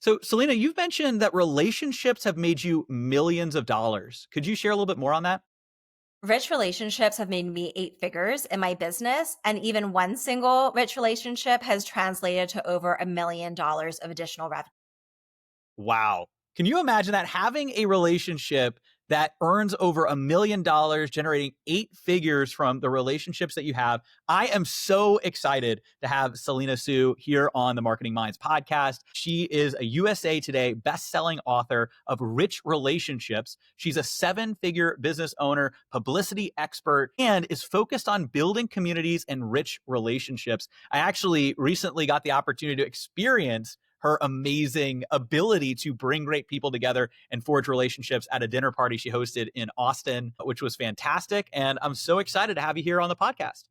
So, Selena, you've mentioned that relationships have made you millions of dollars. Could you share a little bit more on that? Rich relationships have made me eight figures in my business. And even one single rich relationship has translated to over $1 million of additional revenue. Wow. Can you imagine that having a relationship that earns over $1 million, generating eight figures from the relationships that you have? I am so excited to have Selena Soo here on the Marketing Minds podcast. She is a USA Today best-selling author of Rich Relationships. She's a seven-figure business owner, publicity expert, and is focused on building communities and rich relationships. I actually recently got the opportunity to experience her amazing ability to bring great people together and forge relationships at a dinner party she hosted in Austin, which was fantastic. And I'm so excited to have you here on the podcast.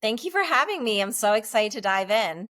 Thank you for having me. I'm so excited to dive in.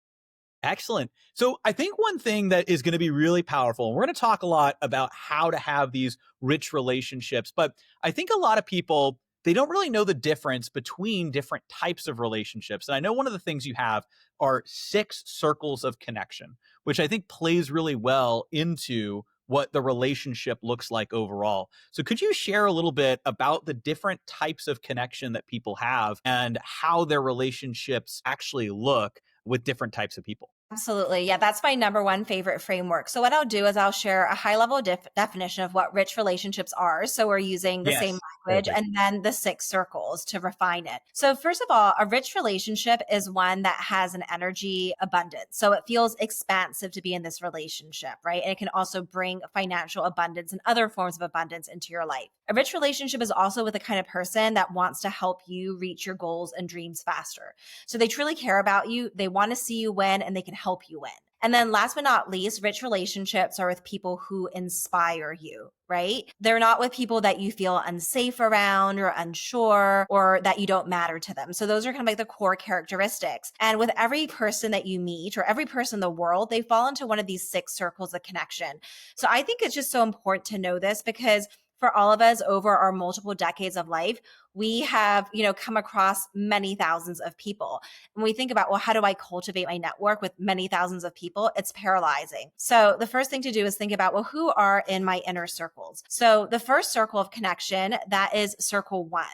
Excellent. So I think one thing that is going to be really powerful, and we're going to talk a lot about how to have these rich relationships, but I think a lot of people, they don't really know the difference between different types of relationships. And I know one of the things you have are 6 circles of connection, which I think plays really well into what the relationship looks like overall. So could you share a little bit about the different types of connection that people have and how their relationships actually look with different types of people? Absolutely. Yeah, that's my number one favorite framework. So what I'll do is I'll share a high level definition of what rich relationships are. So we're using the same Yes, language perfect. and then the 6 circles to refine it. So first of all, a rich relationship is one that has an energy abundance. So it feels expansive to be in this relationship, right? And it can also bring financial abundance and other forms of abundance into your life. A rich relationship is also with the kind of person that wants to help you reach your goals and dreams faster. So they truly care about you. They want to see you win and they can help you win. And then last but not least, rich relationships are with people who inspire you, right? They're not with people that you feel unsafe around or unsure or that you don't matter to them. So those are kind of like the core characteristics. And with every person that you meet or every person in the world, they fall into one of these 6 circles of connection. So I think it's just so important to know this because for all of us over our multiple decades of life, we have, come across many thousands of people. And we think about, well, how do I cultivate my network with many thousands of people? It's paralyzing. So the first thing to do is think about, well, who are in my inner circles? So the first circle of connection, that is circle 1.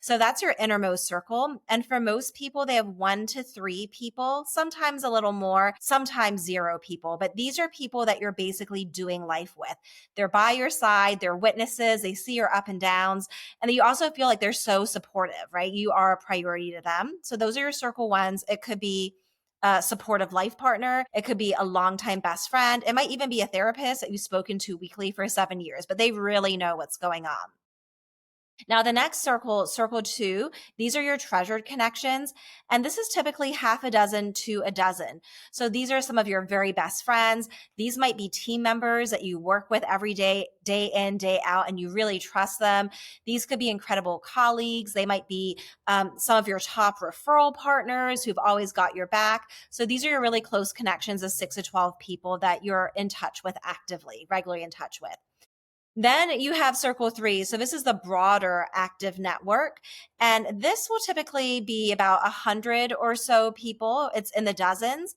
So that's your innermost circle. And for most people, they have 1 to 3 people, sometimes a little more, sometimes 0 people. But these are people that you're basically doing life with. They're by your side, they're witnesses, they see your up and downs, and you also feel like they're so supportive, right? You are a priority to them. So those are your circle 1s. It could be a supportive life partner. It could be a longtime best friend. It might even be a therapist that you've spoken to weekly for 7 years, but they really know what's going on. Now, the next circle, circle 2, these are your treasured connections. And this is typically half a dozen to a dozen. So these are some of your very best friends. These might be team members that you work with every day, day in, day out, and you really trust them. These could be incredible colleagues. They might be some of your top referral partners who've always got your back. So these are your really close connections of 6 to 12 people that you're in touch with actively, regularly in touch with. Then you have circle 3. So this is the broader active network. And this will typically be about 100 or so people. It's in the dozens.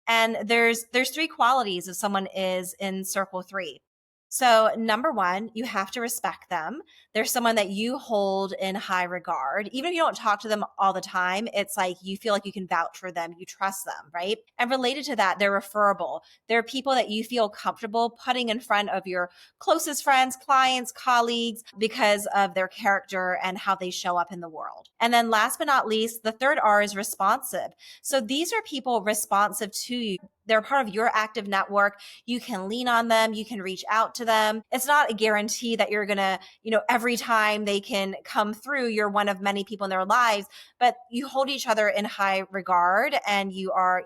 And there's 3 qualities if someone is in circle 3. So number 1, you have to respect them. There's someone that you hold in high regard. Even if you don't talk to them all the time, it's like you feel like you can vouch for them, you trust them, right? And related to that, they're referable. They're people that you feel comfortable putting in front of your closest friends, clients, colleagues, because of their character and how they show up in the world. And then last but not least, the third R is responsive. So these are people responsive to you. They're part of your active network. You can lean on them. You can reach out to them. It's not a guarantee that you're going to, every time they can come through, you're one of many people in their lives, but you hold each other in high regard and you are,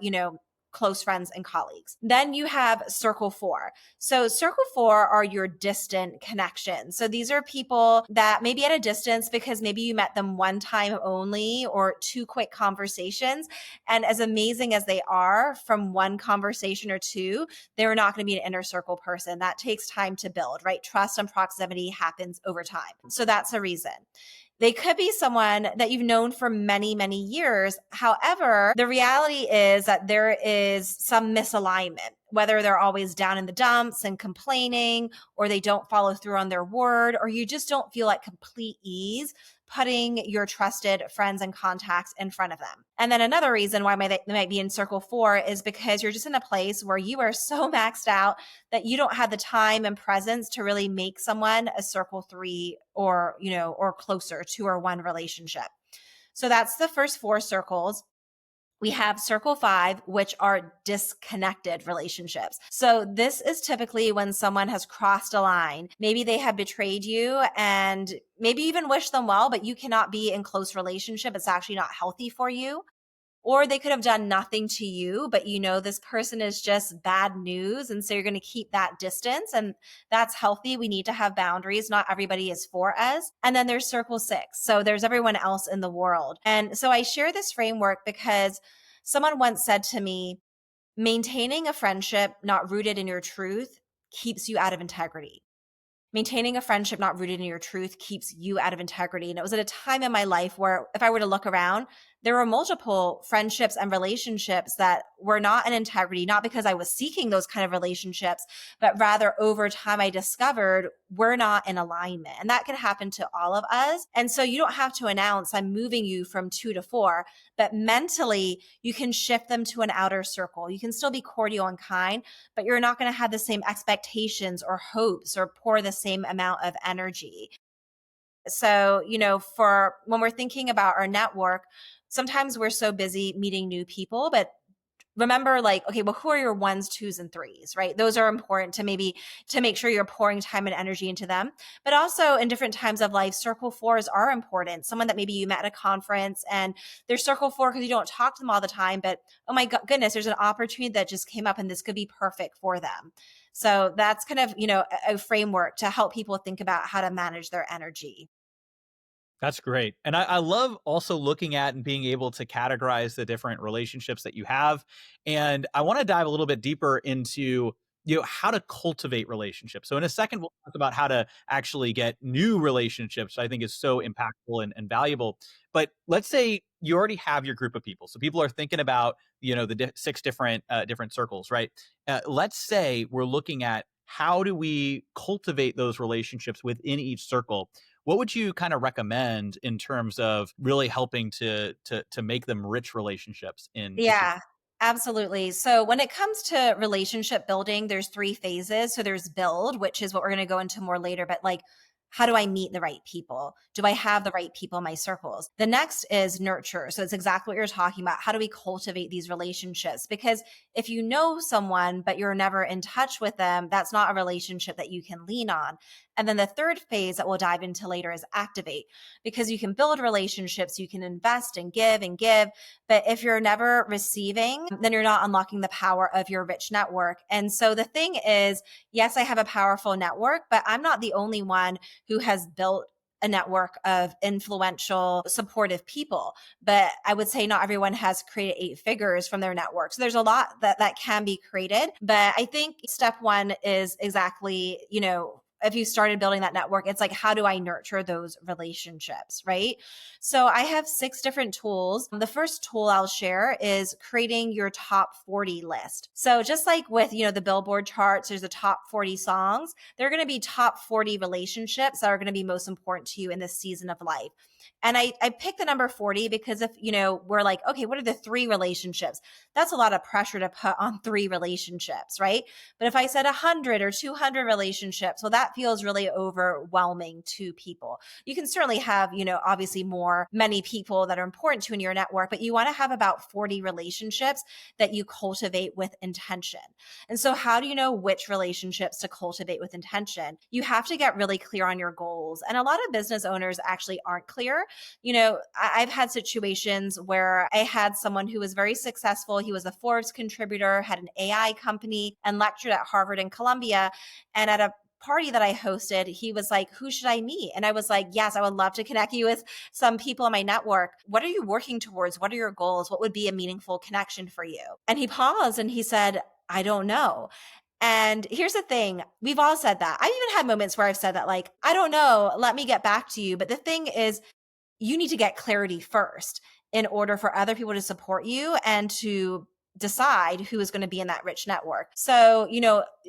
close friends and colleagues. Then you have circle 4. So circle 4 are your distant connections. So these are people that maybe at a distance because maybe you met them one time only or 2 quick conversations. And as amazing as they are from one conversation or 2, they're not going to be an inner circle person. That takes time to build, right? Trust and proximity happens over time. So that's a reason. They could be someone that you've known for many, many years. However, the reality is that there is some misalignment whether they're always down in the dumps and complaining, or they don't follow through on their word, or you just don't feel at complete ease putting your trusted friends and contacts in front of them. And then another reason why they might be in circle 4 is because you're just in a place where you are so maxed out that you don't have the time and presence to really make someone a circle 3 or, or closer, 2 or 1 relationship. So that's the first 4 circles. We have circle 5, which are disconnected relationships. So this is typically when someone has crossed a line. Maybe they have betrayed you and maybe even wish them well, but you cannot be in close relationship. It's actually not healthy for you. Or they could have done nothing to you, but this person is just bad news. And so you're going to keep that distance. And that's healthy. We need to have boundaries. Not everybody is for us. And then there's circle 6. So there's everyone else in the world. And so I share this framework because someone once said to me, maintaining a friendship not rooted in your truth keeps you out of integrity. Maintaining a friendship not rooted in your truth keeps you out of integrity. And it was at a time in my life where if I were to look around, there were multiple friendships and relationships that were not in integrity, not because I was seeking those kind of relationships, but rather over time I discovered we're not in alignment. And that can happen to all of us. And so you don't have to announce I'm moving you from 2 to 4, but mentally you can shift them to an outer circle. You can still be cordial and kind, but you're not going to have the same expectations or hopes or pour the same amount of energy. So, for when we're thinking about our network, sometimes we're so busy meeting new people, but remember okay, well, who are your 1s, 2s, and 3s, right? Those are important to make sure you're pouring time and energy into them. But also in different times of life, circle 4s are important. Someone that maybe you met at a conference and they're circle 4 because you don't talk to them all the time, but oh my goodness, there's an opportunity that just came up and this could be perfect for them. So that's kind of, a framework to help people think about how to manage their energy. That's great. And I love also looking at and being able to categorize the different relationships that you have. And I want to dive a little bit deeper into how to cultivate relationships. So in a second, we'll talk about how to actually get new relationships. I think is so impactful and valuable. But let's say you already have your group of people. So people are thinking about, the 6 different circles, right? Let's say we're looking at how do we cultivate those relationships within each circle. What would you kind of recommend in terms of really helping to make them rich relationships in each of Yeah, absolutely. So when it comes to relationship building, there's 3 phases. So there's build, which is what we're going to go into more later, but how do I meet the right people? Do I have the right people in my circles? The next is nurture. So it's exactly what you're talking about. How do we cultivate these relationships? Because if you know someone, but you're never in touch with them, that's not a relationship that you can lean on. And then the third phase that we'll dive into later is activate, because you can build relationships, you can invest and give and give. But if you're never receiving, then you're not unlocking the power of your rich network. And so the thing is, yes, I have a powerful network, but I'm not the only one who has built a network of influential, supportive people. But I would say not everyone has created 8 figures from their network. So there's a lot that can be created. But I think step 1 is exactly, if you started building that network, it's how do I nurture those relationships, right? So I have 6 different tools. The first tool I'll share is creating your top 40 list. So just like with, the Billboard charts, there's the top 40 songs. There are going to be top 40 relationships that are going to be most important to you in this season of life. And I picked the number 40 because if, we're okay, what are the 3 relationships? That's a lot of pressure to put on 3 relationships, right? But if I said 100 or 200 relationships, well, that feels really overwhelming to people. You can certainly have, obviously many people that are important to you in your network, but you want to have about 40 relationships that you cultivate with intention. And so how do you know which relationships to cultivate with intention? You have to get really clear on your goals. And a lot of business owners actually aren't clear. I've had situations where I had someone who was very successful. He was a Forbes contributor, had an AI company, and lectured at Harvard and Columbia. And at a party that I hosted, he was like, who should I meet? And I was like, yes, I would love to connect you with some people in my network. What are you working towards? What are your goals? What would be a meaningful connection for you? And he paused and he said, I don't know. And here's the thing. We've all said that. I've even had moments where I've said that, I don't know, let me get back to you. But the thing is, you need to get clarity first in order for other people to support you and to decide who is going to be in that rich network. So,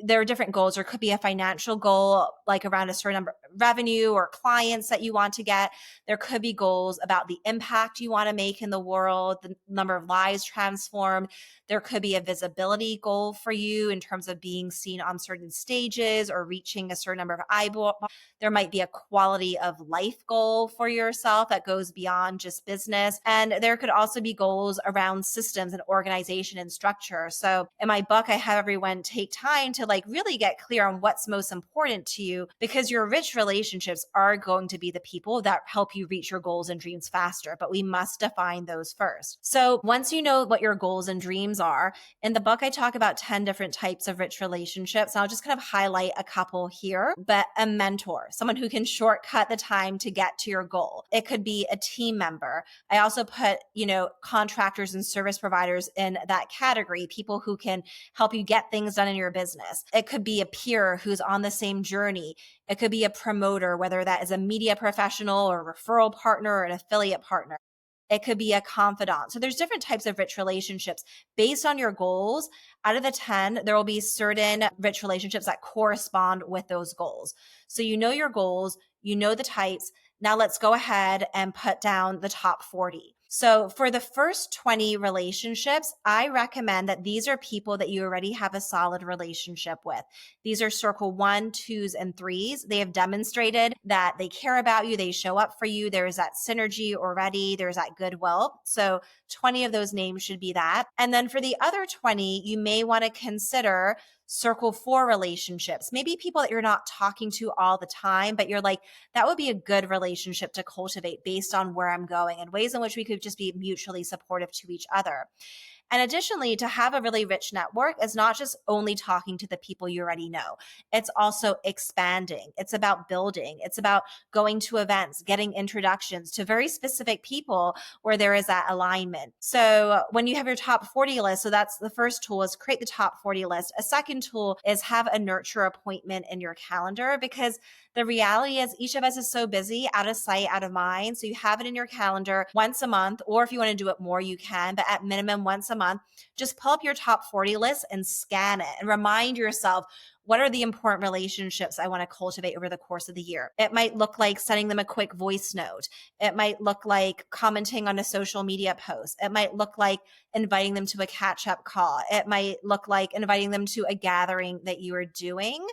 there are different goals. There could be a financial goal, like around a certain number of revenue or clients that you want to get. There could be goals about the impact you want to make in the world, the number of lives transformed. There could be a visibility goal for you in terms of being seen on certain stages or reaching a certain number of eyeballs. There might be a quality of life goal for yourself that goes beyond just business. And there could also be goals around systems and organization and structure. So in my book, I have everyone take time to really get clear on what's most important to you, because your rich relationships are going to be the people that help you reach your goals and dreams faster. But we must define those first. So once you know what your goals and dreams are, in the book, I talk about 10 different types of rich relationships. And I'll just kind of highlight a couple here. But a mentor, someone who can shortcut the time to get to your goal. It could be a team member. I also put, contractors and service providers in that category, people who can help you get things done in your business. It could be a peer who's on the same journey. It could be a promoter, whether that is a media professional or referral partner or an affiliate partner. It could be a confidant. So there's different types of rich relationships based on your goals. Out of the 10, there will be certain rich relationships that correspond with those goals. So you know your goals, you know the types. Now let's go ahead and put down the top 40. So for the first 20 relationships, I recommend that these are people that you already have a solid relationship with. These are circle 1, 2s, and 3s. They have demonstrated that they care about you. They show up for you. There is that synergy already. There's that goodwill. So 20 of those names should be that. And then for the other 20, you may want to consider circle 4 relationships, maybe people that you're not talking to all the time, but you're like, that would be a good relationship to cultivate based on where I'm going, and ways in which we could just be mutually supportive to each other. And additionally, to have a really rich network is not just only talking to the people you already know. It's also expanding. It's about building. It's about going to events, getting introductions to very specific people where there is that alignment. So when you have your top 40 list, so that's the first tool, is create the top 40 list. A second tool is have a nurture appointment in your calendar, because the reality is each of us is so busy, out of sight, out of mind. So you have it in your calendar once a month, or if you want to do it more, you can, but at minimum once a month, just pull up your top 40 list and scan it and remind yourself, what are the important relationships I want to cultivate over the course of the year? It might look like sending them a quick voice note. It might look like commenting on a social media post. It might look like inviting them to a catch-up call. It might look like inviting them to a gathering that you are doing.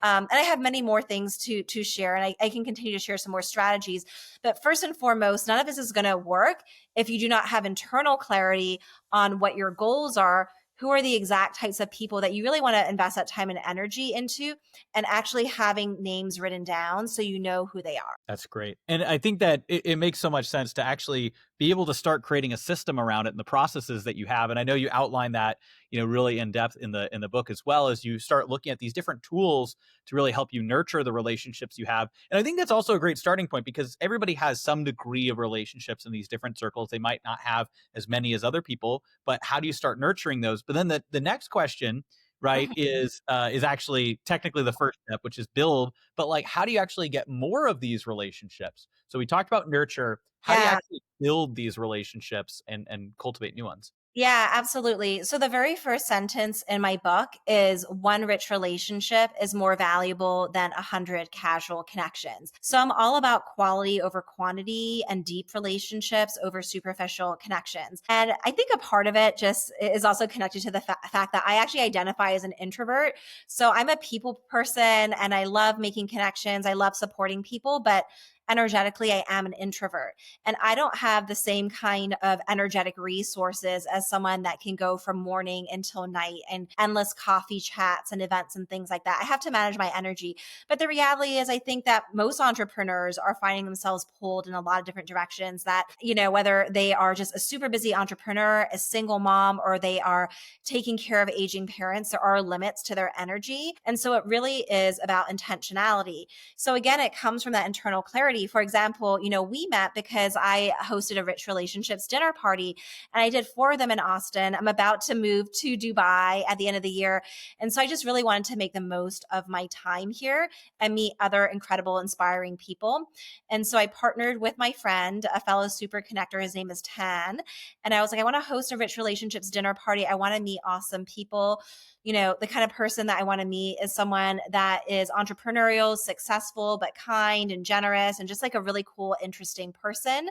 And I have many more things to share, and I can continue to share some more strategies. But first and foremost, none of this is going to work if you do not have internal clarity on what your goals are, who are the exact types of people that you really want to invest that time and energy into, and actually having names written down so you know who they are. That's great. And I think that it makes so much sense to actually be able to start creating a system around it and the processes that you have. And I know you outline that, really in depth in the book, as well as you start looking at these different tools to really help you nurture the relationships you have. And I think that's also a great starting point, because everybody has some degree of relationships in these different circles. They might not have as many as other people, but how do you start nurturing those? But then the next question, right, is actually technically the first step, which is build. But how do you actually get more of these relationships? So we talked about nurture. How do you Yeah. actually build these relationships and cultivate new ones? Yeah, absolutely. So the very first sentence in my book is, one rich relationship is more valuable than 100 casual connections. So I'm all about quality over quantity and deep relationships over superficial connections. And I think a part of it just is also connected to the fact that I actually identify as an introvert. So I'm a people person and I love making connections. I love supporting people, but energetically, I am an introvert. And I don't have the same kind of energetic resources as someone that can go from morning until night and endless coffee chats and events and things like that. I have to manage my energy. But the reality is, I think that most entrepreneurs are finding themselves pulled in a lot of different directions, that, whether they are just a super busy entrepreneur, a single mom, or they are taking care of aging parents, there are limits to their energy. And so it really is about intentionality. So again, it comes from that internal clarity party. For example, we met because I hosted a Rich Relationships dinner party, and I did 4 of them in Austin. I'm about to move to Dubai at the end of the year. And so I just really wanted to make the most of my time here and meet other incredible, inspiring people. And so I partnered with my friend, a fellow Superconnector. His name is Tan. And I was like, I want to host a Rich Relationships dinner party. I want to meet awesome people. The kind of person that I want to meet is someone that is entrepreneurial, successful, but kind and generous, and just like a really cool, interesting person.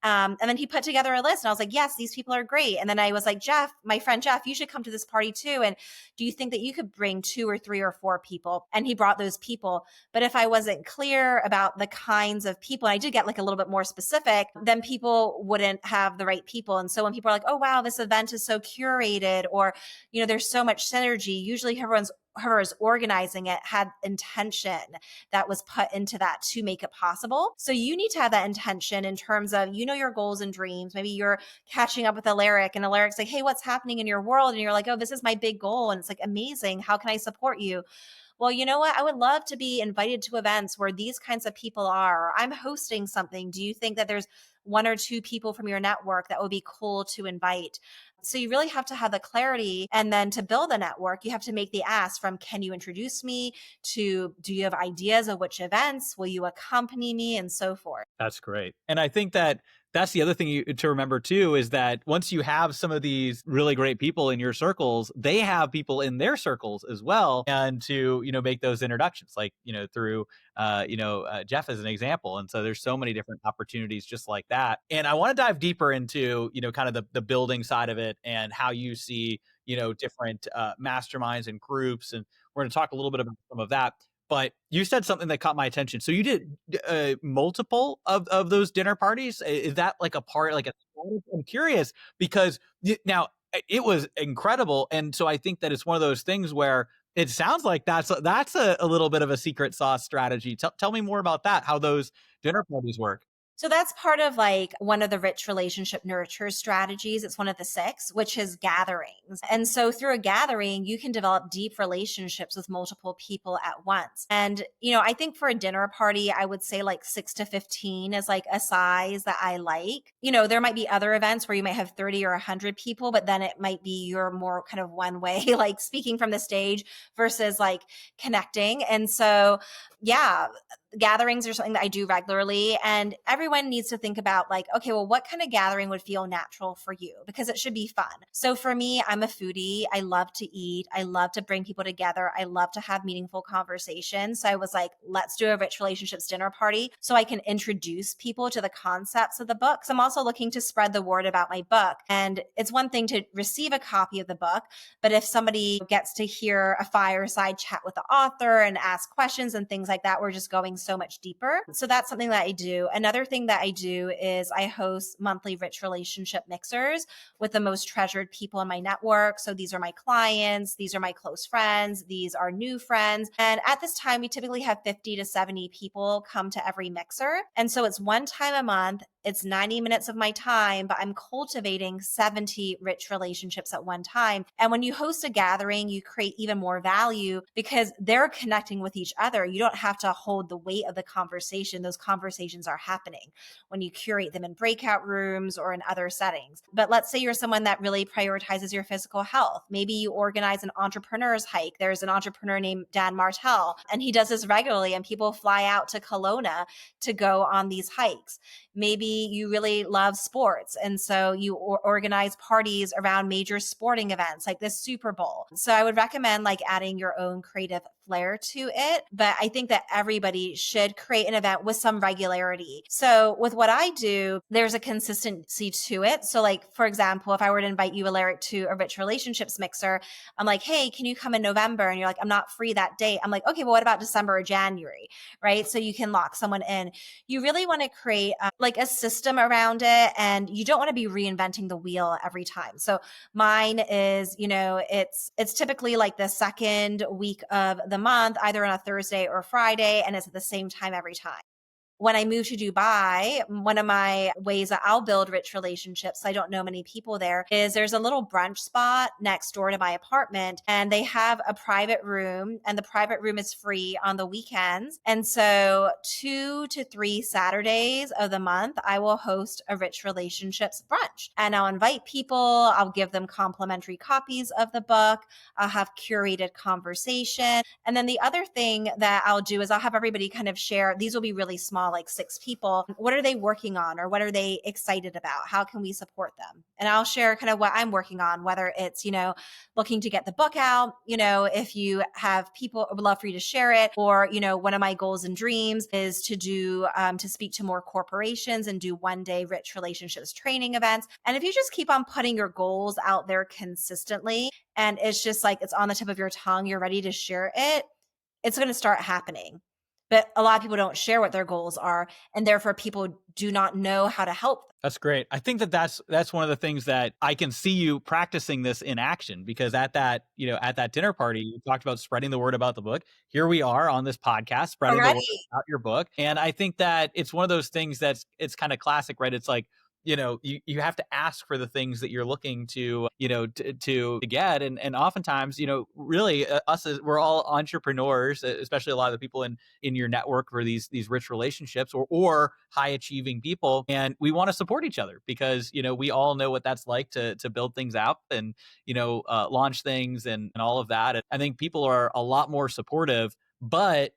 And then he put together a list, and I was like, yes, these people are great. And then I was like, Jeff, my friend Jeff, you should come to this party too. And do you think that you could bring 2 or 3 or 4 people? And he brought those people. But if I wasn't clear about the kinds of people, and I did get like a little bit more specific, then people wouldn't have the right people. And so when people are like, oh, wow, this event is so curated, or, there's so much synergy, usually whoever's organizing it had intention that was put into that to make it possible. So you need to have that intention in terms of, your goals and dreams. Maybe you're catching up with Aleric, and Aleric's like, hey, what's happening in your world? And you're like, oh, this is my big goal. And it's like, amazing. How can I support you? Well, you know what? I would love to be invited to events where these kinds of people are. Or I'm hosting something. Do you think that there's 1 or 2 people from your network that would be cool to invite? So you really have to have the clarity. And then to build a network, you have to make the ask from, can you introduce me, to, do you have ideas of which events? Will you accompany me? And so forth. That's great. And I think that that's the other thing to remember too, is that once you have some of these really great people in your circles, they have people in their circles as well. And to, make those introductions, like, through, Jeff as an example. And so there's so many different opportunities just like that. And I want to dive deeper into, kind of the building side of it and how you see, different masterminds and groups. And we're going to talk a little bit about some of that. But you said something that caught my attention. So you did multiple of those dinner parties. Is that like a part, like a? I'm curious because now it was incredible, and so I think that it's one of those things where it sounds like that's a little bit of a secret sauce strategy. Tell me more about that. How those dinner parties work. So that's part of like one of the Rich Relationship Nurture strategies. It's one of the 6, which is gatherings. And so through a gathering, you can develop deep relationships with multiple people at once. And, I think for a dinner party, I would say like 6 to 15 is like a size that I like. There might be other events where you might have 30 or 100 people, but then it might be your more kind of one way, like speaking from the stage versus like connecting. And so, yeah, gatherings are something that I do regularly, and everyone needs to think about like, okay, well, what kind of gathering would feel natural for you? Because it should be fun. So for me, I'm a foodie. I love to eat. I love to bring people together. I love to have meaningful conversations. So I was like, let's do a Rich Relationships dinner party so I can introduce people to the concepts of the book. So I'm also looking to spread the word about my book. And it's one thing to receive a copy of the book, but if somebody gets to hear a fireside chat with the author and ask questions and things like that, we're just going so much deeper. So that's something that I do. Another thing that I do is I host monthly Rich Relationship mixers with the most treasured people in my network. So these are my clients, these are my close friends, these are new friends. And at this time, we typically have 50 to 70 people come to every mixer. And so it's one time a month. It's 90 minutes of my time, but I'm cultivating 70 rich relationships at one time. And when you host a gathering, you create even more value because they're connecting with each other. You don't have to hold the weight of the conversation. Those conversations are happening when you curate them in breakout rooms or in other settings. But let's say you're someone that really prioritizes your physical health. Maybe you organize an entrepreneur's hike. There's an entrepreneur named Dan Martell, and he does this regularly, and people fly out to Kelowna to go on these hikes. Maybe you really love sports, and so you organize parties around major sporting events like the Super Bowl. So I would recommend like adding your own creative flair to it. But I think that everybody should create an event with some regularity. So with what I do, there's a consistency to it. So like, for example, if I were to invite you, Aleric, to a Rich Relationships mixer, I'm like, hey, can you come in November? And you're like, I'm not free that date. I'm like, okay, well, what about December or January? Right? So you can lock someone in. You really want to create like a system around it, and you don't want to be reinventing the wheel every time. So mine is, it's typically like the second week of the month, either on a Thursday or Friday, and it's at the same time every time. when I moved to Dubai, one of my ways that I'll build rich relationships, I don't know many people there, is there's a little brunch spot next door to my apartment, and they have a private room, and the private room is free on the weekends. And so 2 to 3 Saturdays of the month, I will host a rich relationships brunch, and I'll invite people. I'll give them complimentary copies of the book. I'll have curated conversation. And then the other thing that I'll do is I'll have everybody kind of share. These will be really small, like 6 people. What are they working on, or what are they excited about? How can we support them? And I'll share kind of what I'm working on, whether it's, looking to get the book out, if you have people, I would love for you to share it. Or, one of my goals and dreams is to do, to speak to more corporations and do one-day rich relationships training events. And if you just keep on putting your goals out there consistently, and it's just like it's on the tip of your tongue, you're ready to share it, it's going to start happening. But a lot of people don't share what their goals are, and therefore people do not know how to help them. That's great. I think that's one of the things that I can see you practicing this in action, because at that dinner party, you talked about spreading the word about the book. Here we are on this podcast spreading the word about your book. And I think that it's one of those things it's kind of classic, right? It's like, you have to ask for the things that you're looking to get. And oftentimes, really we're all entrepreneurs, especially a lot of the people in your network for these rich relationships or high achieving people. And we want to support each other because, we all know what that's like to build things out and, launch things and all of that. And I think people are a lot more supportive, but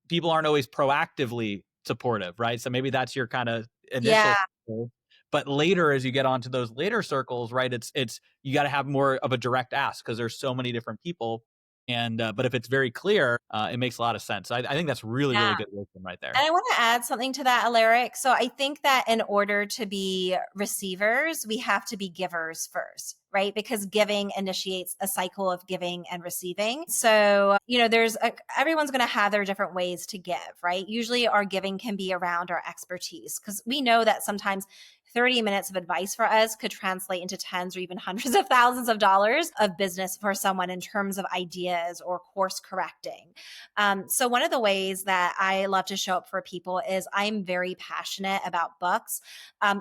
people aren't always proactively supportive, right? So maybe that's your kind of initial circle. But later, as you get onto those later circles, right, it's you got to have more of a direct ask because there's so many different people. And but if it's very clear, it makes a lot of sense. I think that's really good wisdom right there. And I want to add something to that, Aleric. So I think that in order to be receivers, we have to be givers first, right? Because giving initiates a cycle of giving and receiving. So, everyone's going to have their different ways to give, right? Usually our giving can be around our expertise, because we know that sometimes 30 minutes of advice for us could translate into tens or even hundreds of thousands of dollars of business for someone in terms of ideas or course correcting. So one of the ways that I love to show up for people is I'm very passionate about books.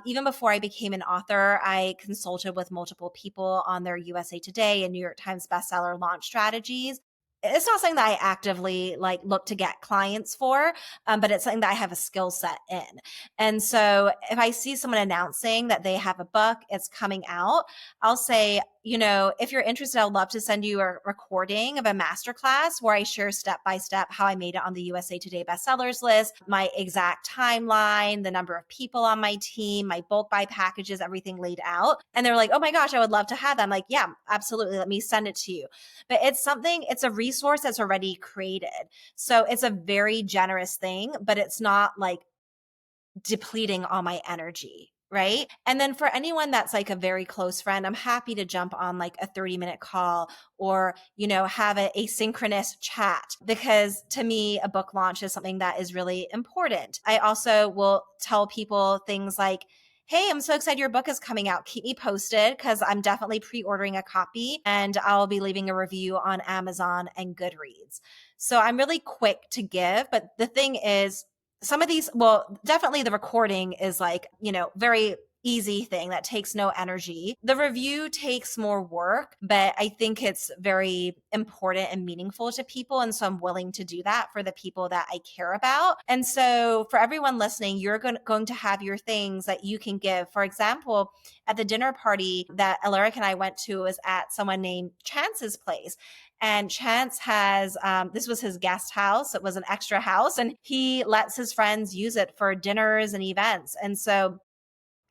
Even before I became an author, I consulted with multiple people on their USA Today and New York Times bestseller launch strategies. It's not something that I actively look to get clients for, but it's something that I have a skill set in. And so if I see someone announcing that they have a book, it's coming out, I'll say, if you're interested, I'd love to send you a recording of a masterclass where I share step by step how I made it on the USA Today bestsellers list, my exact timeline, the number of people on my team, my bulk buy packages, everything laid out. And they're like, oh my gosh, I would love to have that. I'm like, yeah, absolutely. Let me send it to you. But it's a resource that's already created. So it's a very generous thing, but it's not like depleting all my energy. Right. And then for anyone that's like a very close friend, I'm happy to jump on like a 30-minute call or, have a asynchronous chat, because to me, a book launch is something that is really important. I also will tell people things like, hey, I'm so excited your book is coming out. Keep me posted, because I'm definitely pre-ordering a copy and I'll be leaving a review on Amazon and Goodreads. So I'm really quick to give. But the thing is, some of these, well, definitely the recording is very easy thing that takes no energy. The review takes more work, but I think it's very important and meaningful to people. And so I'm willing to do that for the people that I care about. And so for everyone listening, you're going to have your things that you can give. For example, at the dinner party that Aleric and I went to was at someone named Chance's place. And Chance has, this was his guest house. It was an extra house, and he lets his friends use it for dinners and events. And so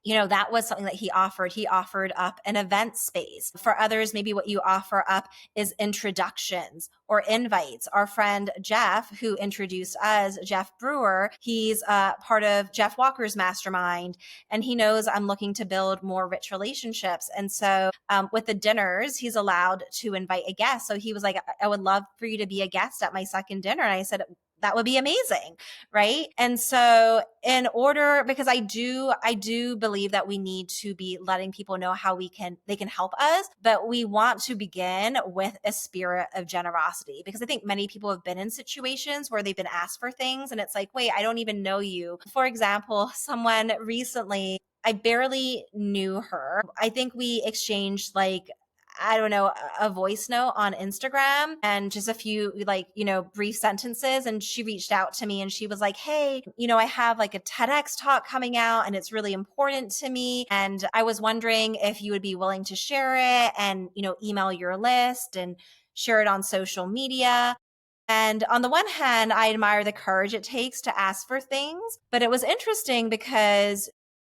that was something that he offered. He offered up an event space. For others, maybe what you offer up is introductions or invites. Our friend Jeff, who introduced us, Jeff Brewer, he's part of Jeff Walker's mastermind, and he knows I'm looking to build more rich relationships. And so with the dinners, he's allowed to invite a guest. So he was like, I would love for you to be a guest at my second dinner. And I said, that would be amazing, right? And so in order, because I do believe that we need to be letting people know how they can help us, but we want to begin with a spirit of generosity, because I think many people have been in situations where they've been asked for things and it's like, wait, I don't even know you. For example, someone recently, I barely knew her. I think we exchanged like, I don't know, a voice note on Instagram and just a few like, brief sentences. And she reached out to me and she was like, hey, I have like a TEDx talk coming out and it's really important to me. And I was wondering if you would be willing to share it and, email your list and share it on social media. And on the one hand, I admire the courage it takes to ask for things, but it was interesting because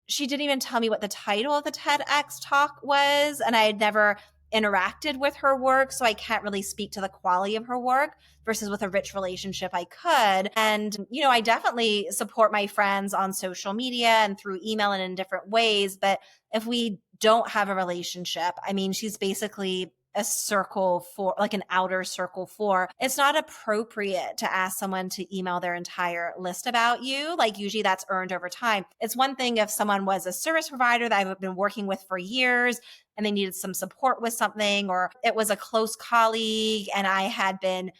she didn't even tell me what the title of the TEDx talk was. And I had never interacted with her work. So I can't really speak to the quality of her work versus with a rich relationship I could. And, I definitely support my friends on social media and through email and in different ways. But if we don't have a relationship, I mean, she's basically a circle for like an outer circle for, it's not appropriate to ask someone to email their entire list about you. Like usually that's earned over time. It's one thing if someone was a service provider that I've been working with for years and they needed some support with something, or it was a close colleague and I had been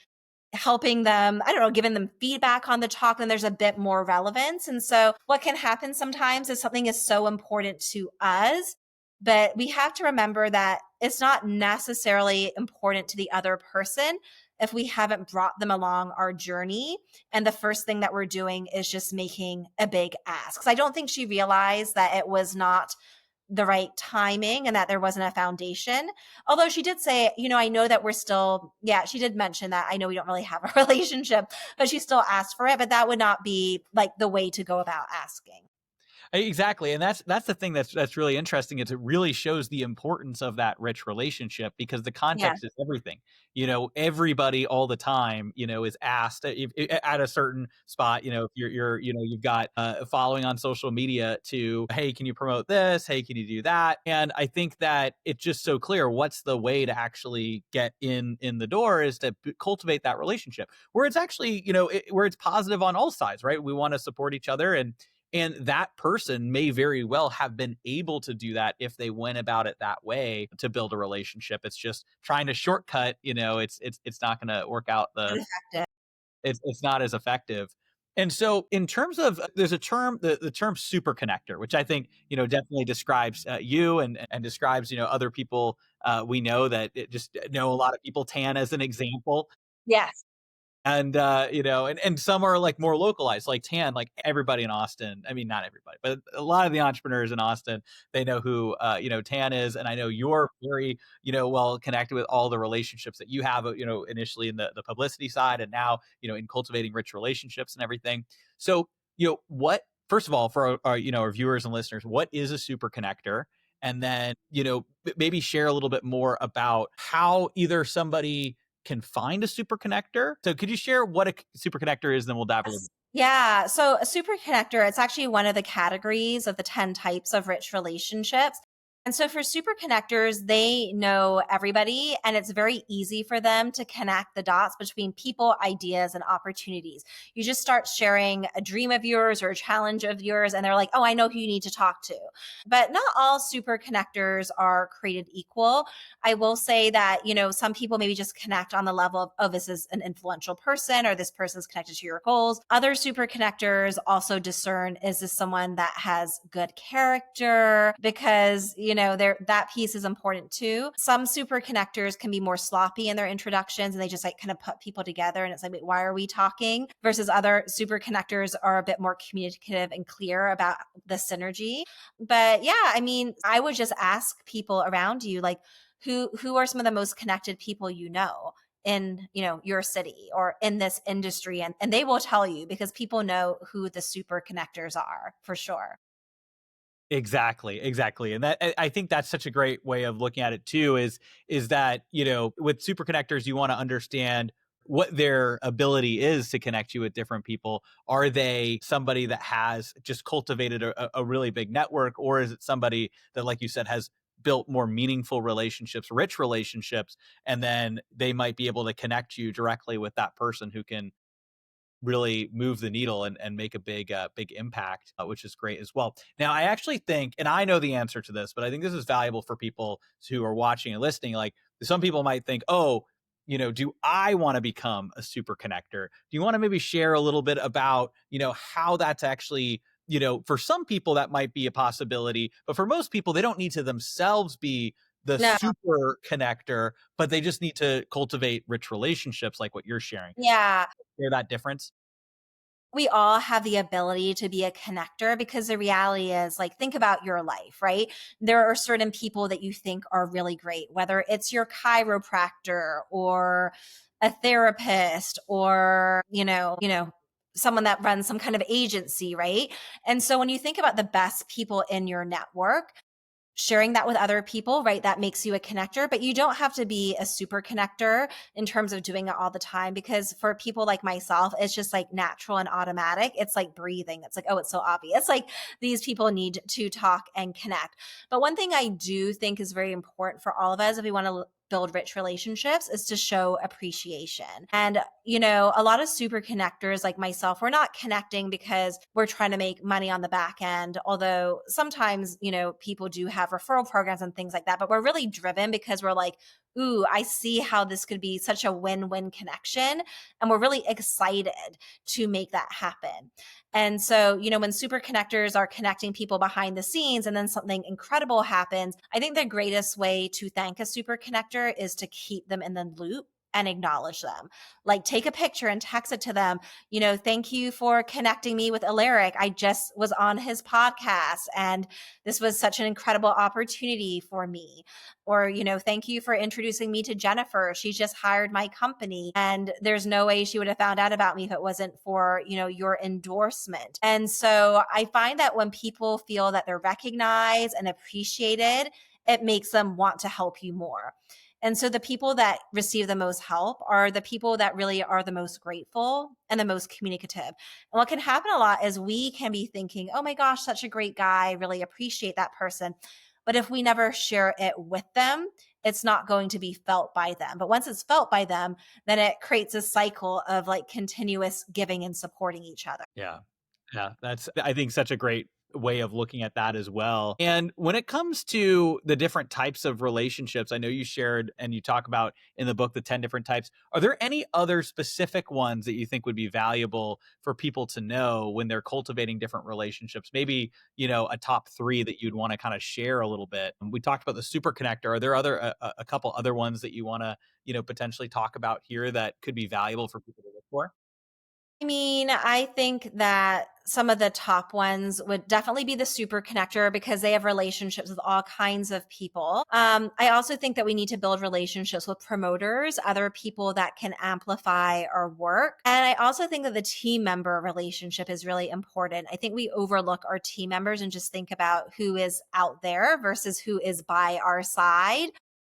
helping them, I don't know, giving them feedback on the talk, then there's a bit more relevance. And so what can happen sometimes is something is so important to us, but we have to remember that it's not necessarily important to the other person if we haven't brought them along our journey. And the first thing that we're doing is just making a big ask. So I don't think she realized that it was not the right timing and that there wasn't a foundation. Although she did say, I know that we're still, yeah, she did mention that I know we don't really have a relationship, but she still asked for it. But that would not be like the way to go about asking. Exactly. And that's the thing that's really interesting is it really shows the importance of that rich relationship because the Yeah. context is everything. Everybody all the time, is asked at a certain spot, if you're you've got following on social media to, hey, can you promote this? Hey, can you do that? And I think that it's just so clear what's the way to actually get in the door is to cultivate that relationship where it's actually, where it's positive on all sides, right? We want to support each other and that person may very well have been able to do that if they went about it that way to build a relationship. It's just trying to shortcut, it's not going to work out it's not as effective. And so in terms of there's a term the term super connector, which I think, definitely describes you and describes, other people we know that just know a lot of people, Tan as an example. Yes. And, and some are like more localized, like Tan, like everybody in Austin. I mean, not everybody, but a lot of the entrepreneurs in Austin, they know who, Tan is. And I know you're very, well connected with all the relationships that you have, initially in the publicity side and now, in cultivating rich relationships and everything. So, first of all, for our viewers and listeners, what is a super connector? And then, maybe share a little bit more about how either somebody can find a super connector. So could you share what a super connector is? Then we'll dive a little. Yeah. So a superconnector, it's actually one of the categories of the 10 types of rich relationships. And so for superconnectors, they know everybody and it's very easy for them to connect the dots between people, ideas, and opportunities. You just start sharing a dream of yours or a challenge of yours, and they're like, oh, I know who you need to talk to. But not all superconnectors are created equal. I will say that, some people maybe just connect on the level of, oh, this is an influential person or this person's connected to your goals. Other super connectors also discern, is this someone that has good character? Because, that piece is important too. Some super connectors can be more sloppy in their introductions and they just like kind of put people together and it's like, wait, why are we talking? Versus other super connectors are a bit more communicative and clear about the synergy. But yeah, I mean, I would just ask people around you, like, who are some of the most connected people in your city or in this industry, and they will tell you because people know who the super connectors are for sure. Exactly. And that I think that's such a great way of looking at it too, is that, with super connectors, you want to understand what their ability is to connect you with different people. Are they somebody that has just cultivated a really big network, or is it somebody that, like you said, has built more meaningful relationships, rich relationships, and then they might be able to connect you directly with that person who can really move the needle and make a big impact, which is great as well. Now, I actually think, and I know the answer to this, but I think this is valuable for people who are watching and listening. Like some people might think, oh, do I want to become a super connector? Do you want to maybe share a little bit about, how that's actually, for some people that might be a possibility, but for most people, they don't need to themselves be the No. super connector, but they just need to cultivate rich relationships like what you're sharing. Yeah. Hear that difference? We all have the ability to be a connector because the reality is, like, think about your life, right? There are certain people that you think are really great, whether it's your chiropractor or a therapist or, someone that runs some kind of agency, right? And so when you think about the best people in your network, sharing that with other people, right? That makes you a connector, but you don't have to be a super connector in terms of doing it all the time. Because for people like myself, it's just like natural and automatic. It's like breathing. It's like, oh, it's so obvious. Like these people need to talk and connect. But one thing I do think is very important for all of us if we want to build rich relationships is to show appreciation. And, a lot of super connectors like myself, we're not connecting because we're trying to make money on the back end. Although sometimes, people do have referral programs and things like that, but we're really driven because we're like, ooh, I see how this could be such a win-win connection. And we're really excited to make that happen. And so, when super connectors are connecting people behind the scenes and then something incredible happens, I think the greatest way to thank a super connector is to keep them in the loop and acknowledge them. Like take a picture and text it to them. Thank you for connecting me with Aleric. I just was on his podcast and this was such an incredible opportunity for me. Or, thank you for introducing me to Jennifer. She just hired my company and there's no way she would have found out about me if it wasn't for, your endorsement. And so I find that when people feel that they're recognized and appreciated, it makes them want to help you more. And so the people that receive the most help are the people that really are the most grateful and the most communicative. And what can happen a lot is we can be thinking, oh my gosh, such a great guy, really appreciate that person. But if we never share it with them, it's not going to be felt by them. But once it's felt by them, then it creates a cycle of like continuous giving and supporting each other. Yeah. Yeah, that's, I think, such a great way of looking at that as well. And when it comes to the different types of relationships, I know you shared and you talk about in the book the 10 different types. Are there any other specific ones that you think would be valuable for people to know when they're cultivating different relationships? Maybe, a top 3 that you'd want to kind of share a little bit. We talked about the super connector. Are there a couple other ones that you want to, potentially talk about here that could be valuable for people to look for? I mean, I think that some of the top ones would definitely be the super connector because they have relationships with all kinds of people. I also think that we need to build relationships with promoters, other people that can amplify our work. And I also think that the team member relationship is really important. I think we overlook our team members and just think about who is out there versus who is by our side.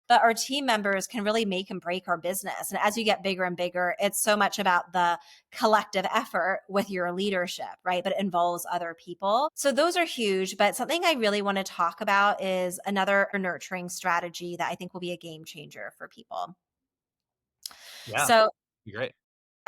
But our team members can really make and break our business. And as you get bigger and bigger, it's so much about the collective effort with your leadership, right? But it involves other people. So those are huge. But something I really want to talk about is another nurturing strategy that I think will be a game changer for people. Yeah, So be great.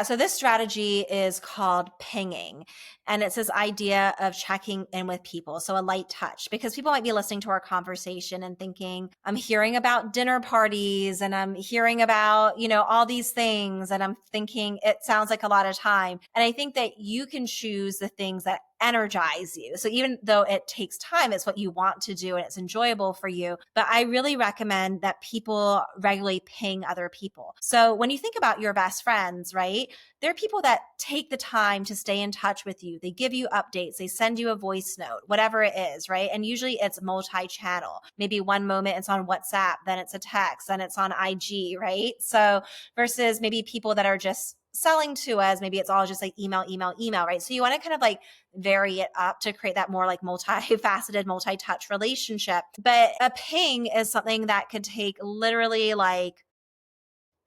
so this strategy is called pinging, and it's this idea of checking in with people. So a light touch, because people might be listening to our conversation and thinking, I'm hearing about dinner parties and I'm hearing about, all these things. And I'm thinking it sounds like a lot of time. And I think that you can choose the things that energize you. So even though it takes time, it's what you want to do and it's enjoyable for you. But I really recommend that people regularly ping other people. So when you think about your best friends, right? There are people that take the time to stay in touch with you. They give you updates. They send you a voice note, whatever it is, right? And usually it's multi-channel. Maybe one moment it's on WhatsApp, then it's a text, then it's on IG, right? So versus maybe people that are just selling to us, maybe it's all just like email, email, email, right? So you want to kind of like vary it up to create that more like multifaceted, multi-touch relationship. But a ping is something that could take literally like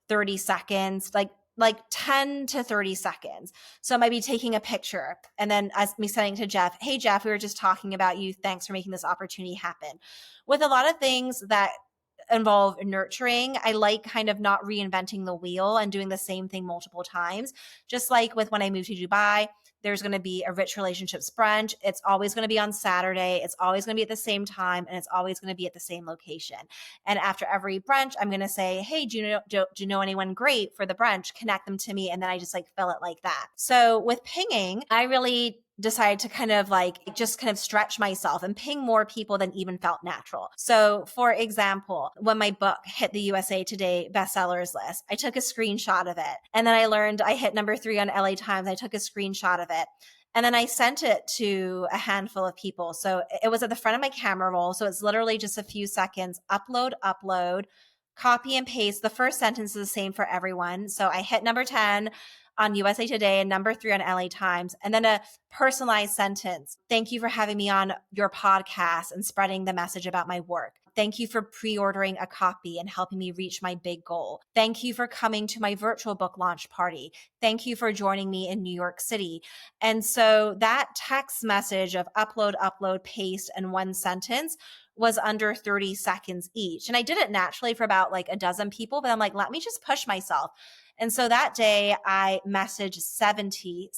30 seconds, like 10 to 30 seconds. So I might be taking a picture and then as me sending to Jeff, hey Jeff, we were just talking about you. Thanks for making this opportunity happen. With a lot of things that involve nurturing. I like kind of not reinventing the wheel and doing the same thing multiple times. Just like with when I moved to Dubai, there's going to be a rich relationships brunch. It's always going to be on Saturday. It's always going to be at the same time, and it's always going to be at the same location. And after every brunch, I'm going to say, hey, do you know anyone great for the brunch? Connect them to me. And then I just like fill it like that. So with pinging, I really decided to kind of like just kind of stretch myself and ping more people than even felt natural. So for example, when my book hit the USA Today bestsellers list, I took a screenshot of it. And then I learned I hit number 3 on LA Times. I took a screenshot of it. And then I sent it to a handful of people. So it was at the front of my camera roll. So it's literally just a few seconds, upload, copy and paste. The first sentence is the same for everyone. So I hit number 10 on USA Today and number 3 on LA Times, and then a personalized sentence. Thank you for having me on your podcast and spreading the message about my work. Thank you for pre-ordering a copy and helping me reach my big goal. Thank you for coming to my virtual book launch party. Thank you for joining me in New York City. And so that text message of upload, paste, and one sentence was under 30 seconds each. And I did it naturally for about like a dozen people, but I'm like, let me just push myself. And so that day I messaged 70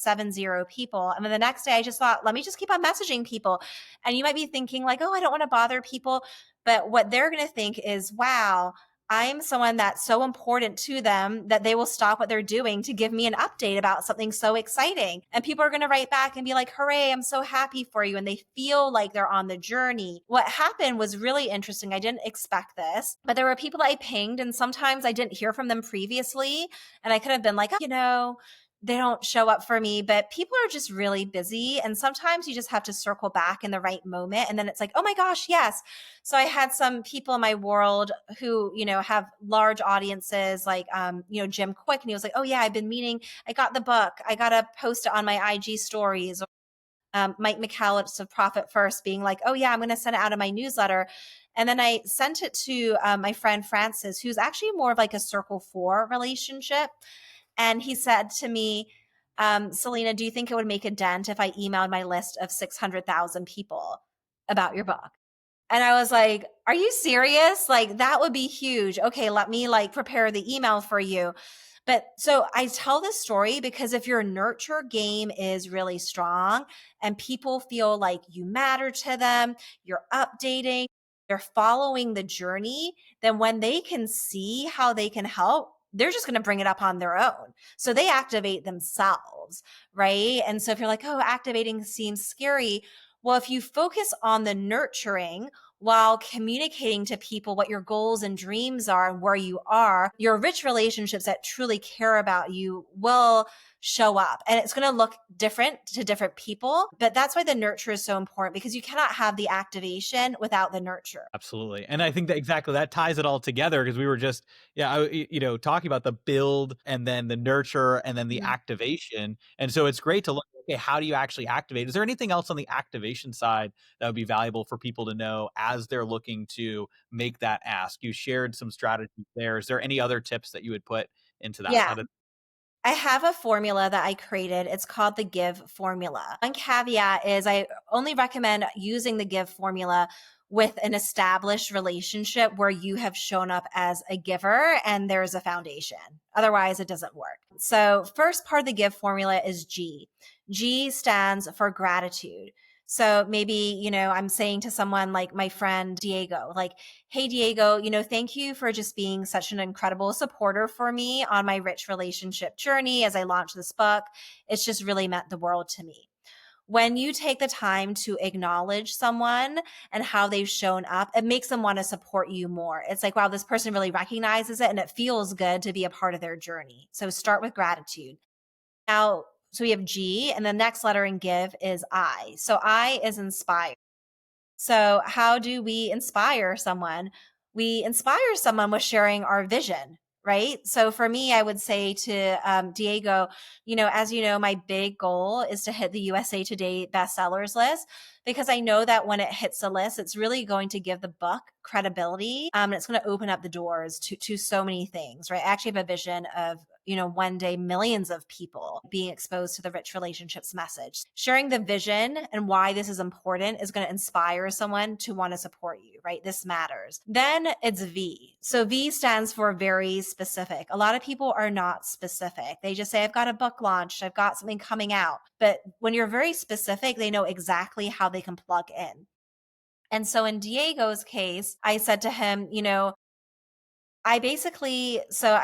people. And then the next day I just thought, let me just keep on messaging people. And you might be thinking like, oh, I don't want to bother people. But what they're going to think is, wow, I'm someone that's so important to them that they will stop what they're doing to give me an update about something so exciting. And people are going to write back and be like, hooray, I'm so happy for you. And they feel like they're on the journey. What happened was really interesting. I didn't expect this, but there were people I pinged, and sometimes I didn't hear from them previously. And I could have been like, oh, they don't show up for me, but people are just really busy. And sometimes you just have to circle back in the right moment. And then it's like, oh my gosh, yes. So I had some people in my world who, have large audiences like, Jim Quick. And he was like, oh yeah, I've been meaning, I got the book. I got to post it on my IG stories. Mike McCallum of Profit First being like, oh yeah, I'm going to send it out in my newsletter. And then I sent it to my friend Francis, who's actually more of like a circle 4 relationship. And he said to me, Selena, do you think it would make a dent if I emailed my list of 600,000 people about your book? And I was like, are you serious? Like, that would be huge. Okay, let me like prepare the email for you. But so I tell this story because if your nurture game is really strong and people feel like you matter to them, you're updating, they're following the journey, then when they can see how they can help, they're just going to bring it up on their own. So they activate themselves, right? And so if you're like, oh, activating seems scary. Well, if you focus on the nurturing while communicating to people what your goals and dreams are and where you are, your rich relationships that truly care about you will show up. And it's going to look different to different people. But that's why the nurture is so important, because you cannot have the activation without the nurture. Absolutely. And I think that exactly that ties it all together, because we were just, talking about the build and then the nurture and then the activation. And so it's great to look, okay, how do you actually activate? Is there anything else on the activation side that would be valuable for people to know as they're looking to make that ask? You shared some strategies there. Is there any other tips that you would put into that Yeah. side of? I have a formula that I created. It's called the GIVE formula. One caveat is I only recommend using the GIVE formula with an established relationship where you have shown up as a giver and there's a foundation. Otherwise, it doesn't work. So, first part of the GIVE formula is G. G stands for gratitude. So maybe, I'm saying to someone like my friend Diego, like, hey, Diego, thank you for just being such an incredible supporter for me on my rich relationship journey as I launch this book. It's just really meant the world to me. When you take the time to acknowledge someone and how they've shown up, it makes them want to support you more. It's like, wow, this person really recognizes it and it feels good to be a part of their journey. So start with gratitude. Now, so we have G, and the next letter in give is I. So I is inspire. So how do we inspire someone? We inspire someone with sharing our vision, right? So for me, I would say to Diego, as you know, my big goal is to hit the USA Today bestsellers list, because I know that when it hits the list, it's really going to give the book credibility. And it's going to open up the doors to so many things, right? I actually have a vision of one day millions of people being exposed to the rich relationships message. Sharing the vision and why this is important is going to inspire someone to want to support you, right? This matters. Then it's V. So V stands for very specific. A lot of people are not specific. They just say, I've got a book launch, I've got something coming out. But when you're very specific, they know exactly how they can plug in. And so in Diego's case, I said to him, I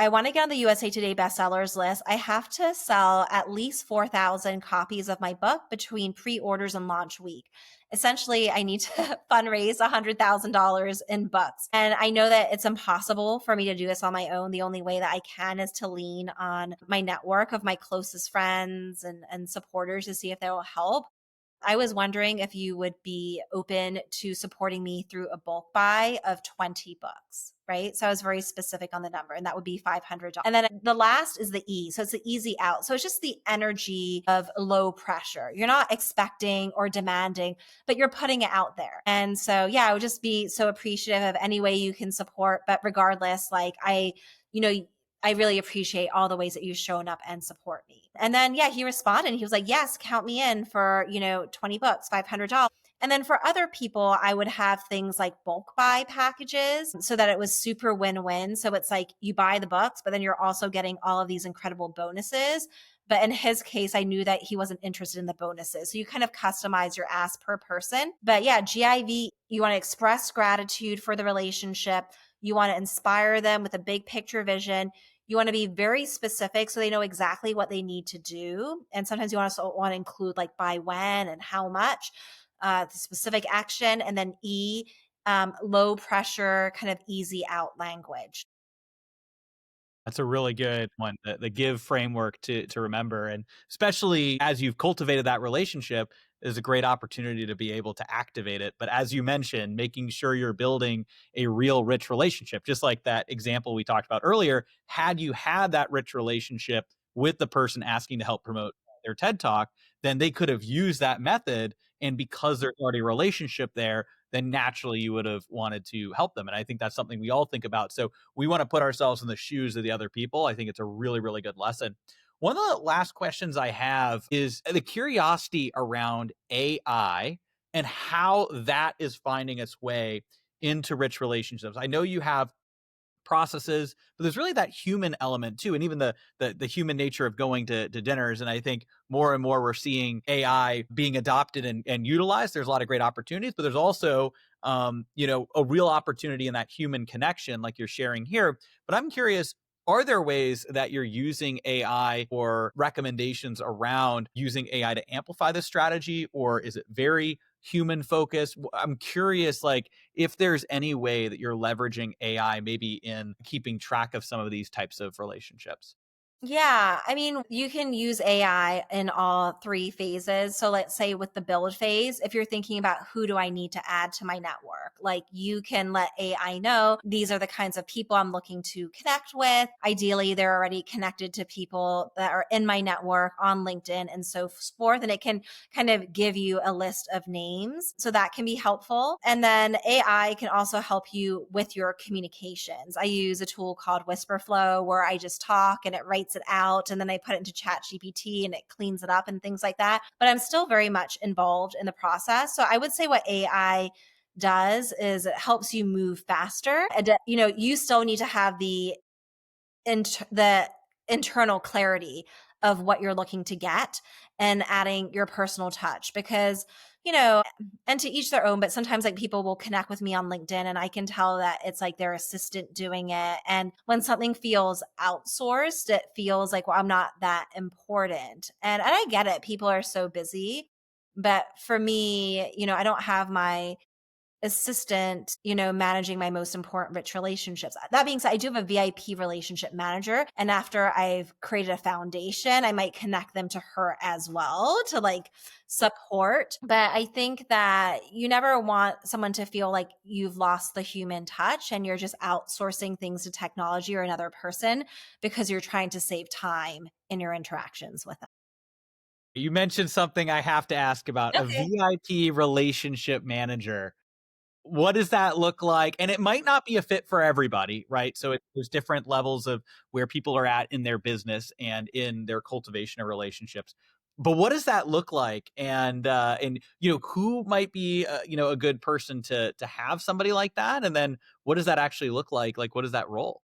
want to get on the USA Today bestsellers list. I have to sell at least 4,000 copies of my book between pre-orders and launch week. Essentially, I need to fundraise $100,000 in books. And I know that it's impossible for me to do this on my own. The only way that I can is to lean on my network of my closest friends and supporters to see if they will help. I was wondering if you would be open to supporting me through a bulk buy of 20 books, right? So I was very specific on the number, and that would be $500. And then the last is the E. So it's the easy out. So it's just the energy of low pressure. You're not expecting or demanding, but you're putting it out there. And so, yeah, I would just be so appreciative of any way you can support. But regardless, I really appreciate all the ways that you've shown up and support me. And then, yeah, he responded and he was like, yes, count me in for, 20 books, $500. And then for other people, I would have things like bulk buy packages so that it was super win-win. So it's like you buy the books, but then you're also getting all of these incredible bonuses. But in his case, I knew that he wasn't interested in the bonuses. So you kind of customize your ask per person. But yeah, GIV, you want to express gratitude for the relationship. You want to inspire them with a big picture vision. You want to be very specific so they know exactly what they need to do. And sometimes you also want to include like by when and how much, the specific action. And then E, low pressure, kind of easy out language. That's a really good one, the give framework to remember. And especially as you've cultivated that relationship, is a great opportunity to be able to activate it. But as you mentioned, making sure you're building a real rich relationship, just like that example we talked about earlier, had you had that rich relationship with the person asking to help promote their TED Talk, then they could have used that method. And because there's already a relationship there, then naturally you would have wanted to help them. And I think that's something we all think about. So we want to put ourselves in the shoes of the other people. I think it's a really, really good lesson. One of the last questions I have is the curiosity around AI and how that is finding its way into rich relationships. I know you have processes, but there's really that human element too, and even the human nature of going to dinners. And I think more and more we're seeing AI being adopted and utilized. There's a lot of great opportunities, but there's also a real opportunity in that human connection, like you're sharing here. But I'm curious. Are there ways that you're using AI or recommendations around using AI to amplify this strategy, or is it very human focused? I'm curious, like, if there's any way that you're leveraging AI maybe in keeping track of some of these types of relationships. Yeah, I mean, you can use AI in all three phases. So let's say with the build phase, if you're thinking about who do I need to add to my network, like you can let AI know these are the kinds of people I'm looking to connect with. Ideally, they're already connected to people that are in my network on LinkedIn and so forth. And it can kind of give you a list of names. So that can be helpful. And then AI can also help you with your communications. I use a tool called Whisperflow where I just talk and it writes it out and then I put it into Chat GPT and it cleans it up and things like that. But I'm still very much involved in the process. So I would say what AI does is it helps you move faster. And, you still need to have the internal clarity of what you're looking to get and adding your personal touch because and to each their own, but sometimes like people will connect with me on LinkedIn and I can tell that it's like their assistant doing it. And when something feels outsourced, it feels like, well, I'm not that important. And I get it. People are so busy. But for me, I don't have my assistant, managing my most important rich relationships. That being said, I do have a VIP relationship manager. And after I've created a foundation, I might connect them to her as well to like support. But I think that you never want someone to feel like you've lost the human touch and you're just outsourcing things to technology or another person because you're trying to save time in your interactions with them. You mentioned something I have to ask about, a Okay. VIP relationship manager. what does that look like? And it might not be a fit for everybody, right? So there's different levels of where people are at in their business and in their cultivation of relationships. But what does that look like? And who might be a good person to have somebody like that? And then what does that actually look like? Like, what is that role?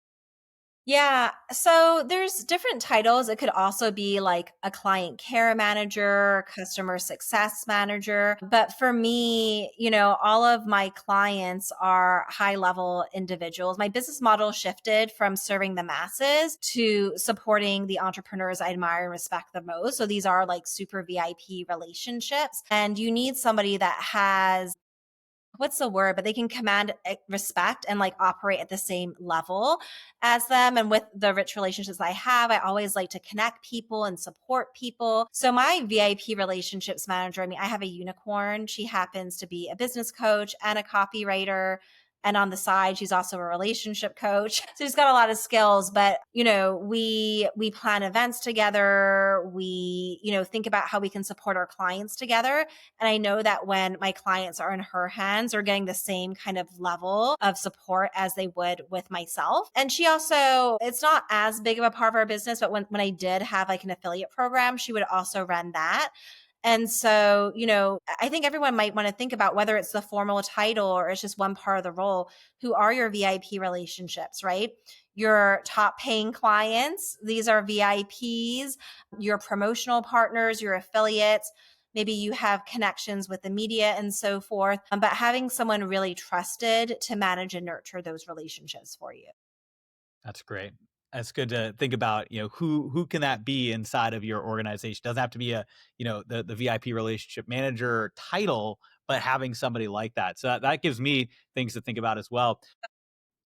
Yeah. So there's different titles. It could also be like a client care manager, customer success manager. But for me, all of my clients are high level individuals. My business model shifted from serving the masses to supporting the entrepreneurs I admire and respect the most. So these are like super VIP relationships. And you need somebody that has, what's the word, but they can command respect and like operate at the same level as them. And with the rich relationships I have, I always like to connect people and support people. So my VIP relationships manager, I mean, I have a unicorn. She happens to be a business coach and a copywriter. And on the side, she's also a relationship coach. So she's got a lot of skills, but we plan events together. We, think about how we can support our clients together. And I know that when my clients are in her hands, they're getting the same kind of level of support as they would with myself. And she also, it's not as big of a part of our business, but when I did have like an affiliate program, she would also run that. And so, I think everyone might want to think about whether it's the formal title or it's just one part of the role. Who are your VIP relationships, right? Your top paying clients, these are VIPs, your promotional partners, your affiliates. Maybe you have connections with the media and so forth, but having someone really trusted to manage and nurture those relationships for you. That's great. That's good to think about, who can that be inside of your organization? Doesn't have to be the VIP relationship manager title, but having somebody like that. So that gives me things to think about as well.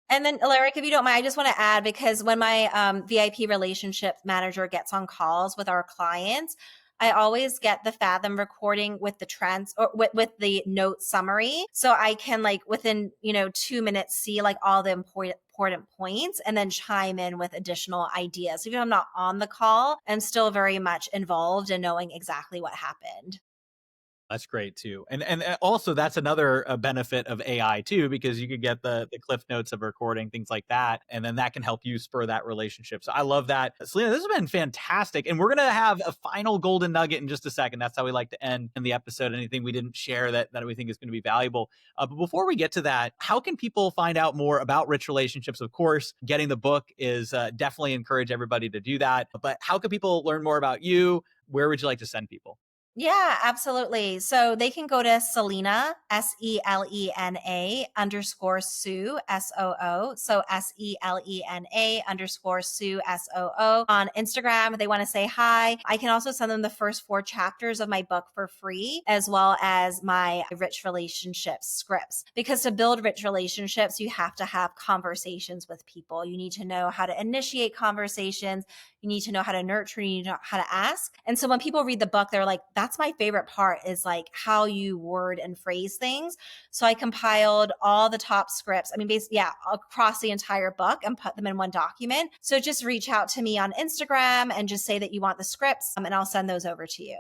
And then, Aleric, if you don't mind, I just want to add, because when my VIP relationship manager gets on calls with our clients, I always get the Fathom recording with the trends or with the note summary. So I can like within, 2 minutes see like all the important points and then chime in with additional ideas. So even if I'm not on the call, I'm still very much involved in knowing exactly what happened. That's great too. And also that's another benefit of AI too, because you could get the cliff notes of recording, things like that. And then that can help you spur that relationship. So I love that. Selena, this has been fantastic. And we're going to have a final golden nugget in just a second. That's how we like to end in the episode. Anything we didn't share that we think is going to be valuable. But before we get to that, how can people find out more about rich relationships? Of course, getting the book is definitely encourage everybody to do that. But how can people learn more about you? Where would you like to send people? Yeah, absolutely. So they can go to Selena, SELENA underscore Soo, SOO. So SELENA underscore Soo, SOO on Instagram. They want to say hi. I can also send them the first 4 chapters of my book for free, as well as my rich relationships scripts. Because to build rich relationships, you have to have conversations with people. You need to know how to initiate conversations. You need to know how to nurture. You need to know how to ask. And so when people read the book, they're like, that's my favorite part, is like how you word and phrase things. So I compiled all the top scripts. I mean, basically, yeah, across the entire book and put them in one document. So just reach out to me on Instagram and just say that you want the scripts, and I'll send those over to you.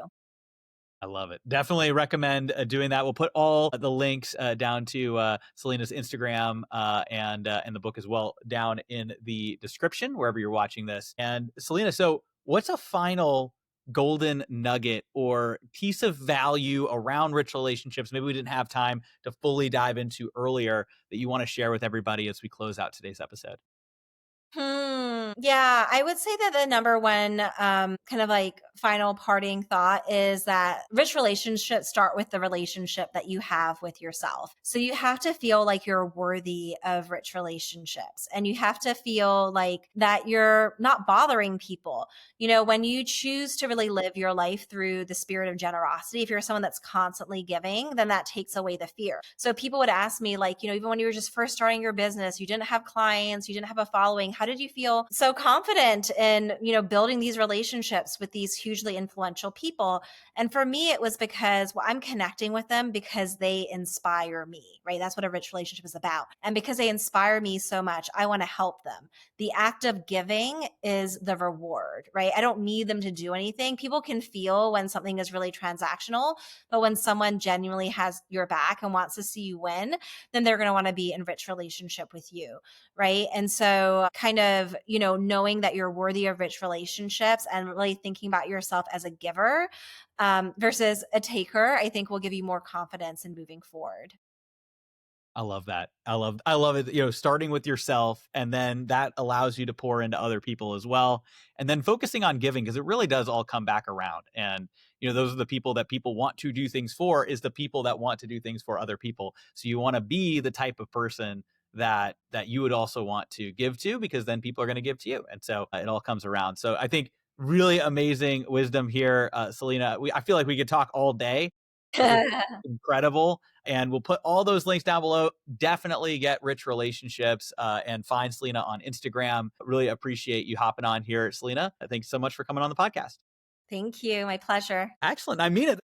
I love it. Definitely recommend doing that. We'll put all the links down to Selena's Instagram and the book as well down in the description wherever you're watching this. And Selena, so what's a final golden nugget or piece of value around rich relationships maybe we didn't have time to fully dive into earlier that you want to share with everybody as we close out today's episode? Yeah, I would say that the number one kind of like final parting thought is that rich relationships start with the relationship that you have with yourself. So you have to feel like you're worthy of rich relationships, and you have to feel like that you're not bothering people. When you choose to really live your life through the spirit of generosity, if you're someone that's constantly giving, then that takes away the fear. So people would ask me, like, even when you were just first starting your business, you didn't have clients, you didn't have a following. How did you feel so confident in, building these relationships with these hugely influential people. And for me, it was because, well, I'm connecting with them because they inspire me, right? That's what a rich relationship is about. And because they inspire me so much, I want to help them. The act of giving is the reward, right? I don't need them to do anything. People can feel when something is really transactional, but when someone genuinely has your back and wants to see you win, then they're going to want to be in rich relationship with you, right? And so kind of, knowing that you're worthy of rich relationships and really thinking about yourself as a giver versus a taker, I think will give you more confidence in moving forward. I love that. I love it. Starting with yourself, and then that allows you to pour into other people as well. And then focusing on giving, because it really does all come back around. And, those are the people that people want to do things for, is the people that want to do things for other people. So you want to be the type of person that you would also want to give to, because then people are going to give to you. And so it all comes around. So I think really amazing wisdom here, Selena. I feel like we could talk all day. This is incredible. And we'll put all those links down below. Definitely get rich relationships and find Selena on Instagram. Really appreciate you hopping on here, Selena. Thanks so much for coming on the podcast. Thank you. My pleasure. Excellent. I mean it.